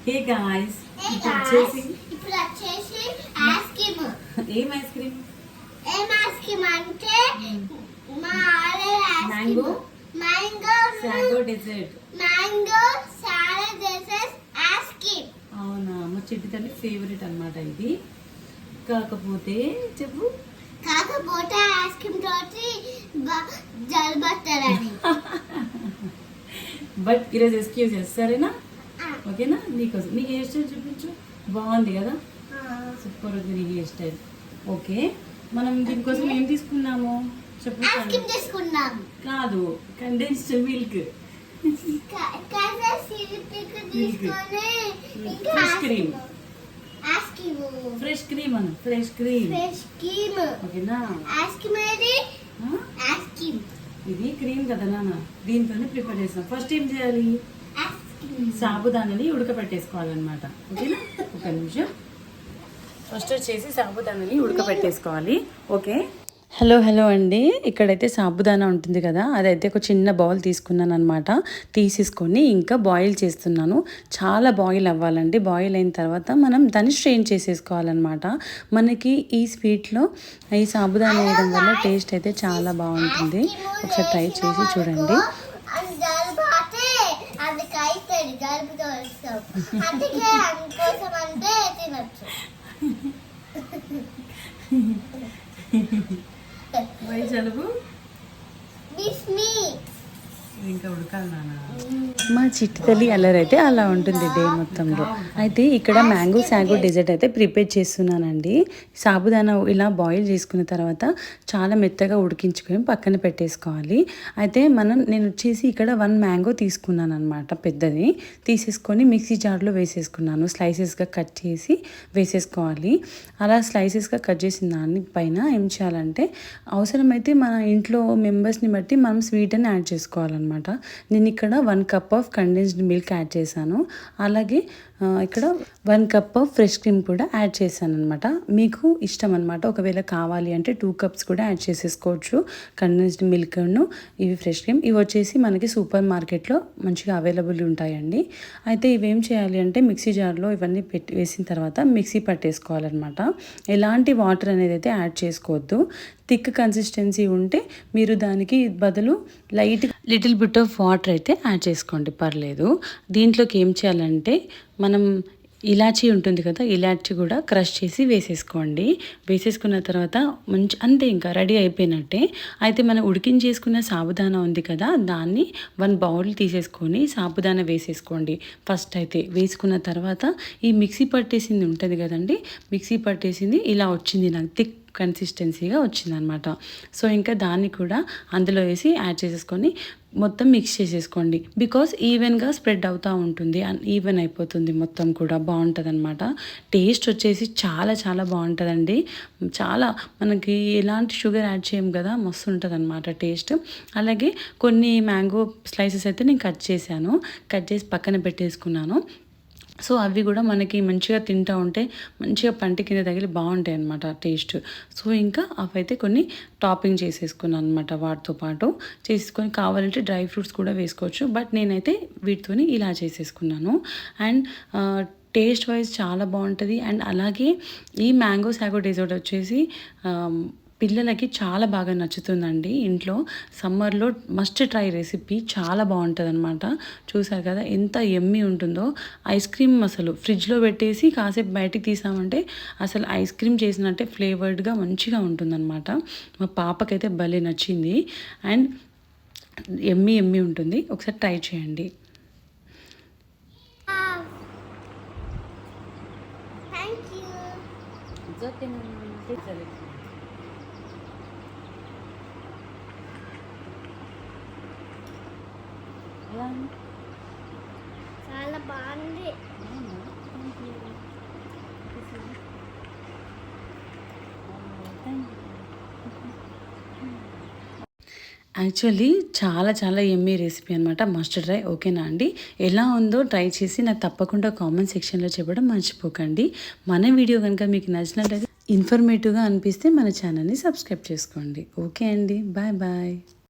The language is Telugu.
హే గాయ్స్, ఇప్పుడు వచ్చేసి ఐస్ క్రీమ్. ఏం ఐస్ క్రీమ్? అంటే మా mango mango sago dessert. Mango sago dessert ice cream. అవునా, మా చిట్టి తల్లి ఫేవరెట్ అన్నమాట ఇది. కాకపోతే చెప్పు, ఐస్ క్రీమ్ తోటి జలుబుతారని. బట్ ఈరోజు ఎక్స్క్యూజ్ సరేనా? ఓకేనా? నీకోసం నీ హెయిర్ స్టైల్ చూపించు. బాగుంది కదా, సూపర్ ఉంది నీ హెయిర్ స్టైల్. ఓకే, మనం దీనికోసం ఏం తీసుకున్నాము చెప్పు. ఐస్ క్రీమ్ తీసుకున్నాం. కాదు, condensed milk. Fresh cream. Fresh cream అను, ఫ్రెష్ క్రీమ్. ఓకేనా? ఇది క్రీమ్ కదా నాన్న, దీంతోనే ప్రిపేర్ చేస్తాం. ఫస్ట్ ఏం చేయాలి? సాబుదానాన్ని ఉడకబెట్టేసుకోవాలన్నమాట. ఓకేనా? ఒక నిమిషం. ఫస్ట్ వచ్చేసి సాబుదానాన్ని ఉడకబెట్టేసుకోవాలి. ఓకే, హలో అండి. ఇక్కడైతే సాబుదానా ఉంటుంది కదా, అదైతే ఒక చిన్న బౌల్ తీసుకున్నాను అనమాట. తీసేసుకొని ఇంకా బాయిల్ చేస్తున్నాను. చాలా బాయిల్ అవ్వాలండి. బాయిల్ అయిన తర్వాత మనం దాన్ని స్ట్రెయిన్ చేసేసుకోవాలన్నమాట. మనకి ఈ స్వీట్లో ఈ సాబుదానా వేయడం వల్ల టేస్ట్ అయితే చాలా బాగుంటుంది. ఒకసారి ట్రై చేసి చూడండి. జలుబు ఇంకా ఉడకాలి నాన్న. మా చిట్టి తల్లి అల్లరైతే అలా ఉంటుంది డే మొత్తంలో. అయితే ఇక్కడ మ్యాంగో సాగో డెజర్ట్ అయితే ప్రిపేర్ చేస్తున్నానండి. సాబుదానా ఇలా బాయిల్ చేసుకున్న తర్వాత చాలా మెత్తగా ఉడికించుకొని పక్కన పెట్టేసుకోవాలి. అయితే నేను వచ్చేసి ఇక్కడ 1 మ్యాంగో తీసుకున్నాను అనమాట. పెద్దది తీసేసుకొని మిక్సీ జార్లో వేసేసుకున్నాను. స్లైసెస్గా కట్ చేసి వేసేసుకోవాలి. అలా స్లైసెస్గా కట్ చేసిన దానిపైన ఏం చేయాలంటే అవసరమైతే మన ఇంట్లో మెంబర్స్ని బట్టి మనం స్వీట్ అని యాడ్ చేసుకోవాలన్నమాట. నేను ఇక్కడ 1 cup of condensed milk add చేశాను. అలాగే ఇక్కడ 1 కప్ ఆఫ్ ఫ్రెష్ క్రీమ్ కూడా యాడ్ చేశాను అనమాట. మీకు ఇష్టం అనమాట. ఒకవేళ కావాలి అంటే 2 కప్స్ కూడా యాడ్ చేసేసుకోవచ్చు. కండెన్స్డ్ మిల్క్ను ఇవి ఫ్రెష్ క్రీమ్. ఇవి వచ్చేసి మనకి సూపర్ మార్కెట్లో మంచిగా అవైలబుల్ ఉంటాయండి. అయితే ఇవేం చేయాలి అంటే మిక్సీ జార్లో ఇవన్నీ వేసిన తర్వాత మిక్సీ పట్టేసుకోవాలన్నమాట. ఎలాంటి వాటర్ అనేది అయితే యాడ్ చేసుకోవద్దు. థిక్ కన్సిస్టెన్సీ ఉంటే మీరు దానికి బదులు లిటిల్ బిట్ ఆఫ్ వాటర్ అయితే యాడ్ చేసుకోండి, పర్లేదు. దీంట్లోకి ఏం చేయాలంటే మనం ఇలాచీ ఉంటుంది కదా, ఇలాచీ కూడా క్రష్ చేసి వేసేసుకోండి. వేసేసుకున్న తర్వాత అంతే, ఇంకా రెడీ అయిపోయినట్టే. అయితే మనం ఉడికించేసుకున్న సాబుదానా ఉంది కదా, దాన్ని 1 బౌల్ తీసేసుకొని సాబుదానా వేసేసుకోండి. ఫస్ట్ అయితే వేసుకున్న తర్వాత ఈ మిక్సీ పట్టేసింది ఉంటుంది కదండి, మిక్సీ పట్టేసింది ఇలా వచ్చింది నాకు, థిక్ కన్సిస్టెన్సీగా వచ్చిందనమాట. సో ఇంకా దాన్ని కూడా అందులో వేసి యాడ్ చేసేసుకొని మొత్తం మిక్స్ చేసేసుకోండి. బికాస్ ఈవెన్గా స్ప్రెడ్ అవుతూ ఉంటుంది, ఈవెన్ అయిపోతుంది మొత్తం కూడా, బాగుంటుంది అనమాట. టేస్ట్ వచ్చేసి చాలా చాలా బాగుంటుందండి. చాలా మనకి ఎలాంటి షుగర్ యాడ్ చేయం కదా, మస్తు ఉంటుంది అనమాట టేస్ట్. అలాగే కొన్ని మ్యాంగో స్లైసెస్ అయితే నేను కట్ చేసి పక్కన పెట్టేసుకున్నాను. సో అవి కూడా మనకి మంచిగా తింటూ ఉంటే మంచిగా పంటి కింద తగిలి బాగుంటాయి అన్నమాట టేస్ట్. సో ఇంకా అవైతే కొన్ని టాపింగ్ చేసేసుకున్నాను అనమాట. వాటితో పాటు చేసుకొని కావాలంటే డ్రై ఫ్రూట్స్ కూడా వేసుకోవచ్చు. బట్ నేనైతే వీటితోని ఇలా చేసేసుకున్నాను. అండ్ టేస్ట్ వైజ్ చాలా బాగుంటుంది. అండ్ అలాగే ఈ మ్యాంగో సాగో డెజర్ట్ వచ్చేసి పిల్లలకి చాలా బాగా నచ్చుతుందండి. ఇంట్లో సమ్మర్లో మస్ట్ ట్రై రెసిపీ, చాలా బాగుంటుంది అనమాట. చూసారు కదా ఎంత ఎమ్మీ ఉంటుందో. ఐస్ క్రీమ్ అసలు ఫ్రిడ్జ్లో పెట్టేసి కాసేపు బయటికి తీసామంటే అసలు ఐస్ క్రీమ్ చేసినట్టే ఫ్లేవర్డ్గా మంచిగా ఉంటుందన్నమాట. మా పాపకైతే భలే నచ్చింది. అండ్ ఎమ్మీ ఉంటుంది. ఒకసారి ట్రై చేయండి. చాలా బాగుంది. యాక్చువల్లీ చాలా చాలా ఎమ్మీ రెసిపీ అనమాట. Must try. ఓకేనా అండి? ఎలా ఉందో ట్రై చేసి నాకు తప్పకుండా కామెంట్ సెక్షన్లో చెప్పడం మర్చిపోకండి. మన వీడియో కనుక మీకు నచ్చినట్లయితే, ఇన్ఫర్మేటివ్గా అనిపిస్తే మన ఛానల్ని సబ్స్క్రైబ్ చేసుకోండి. ఓకే అండి, బాయ్.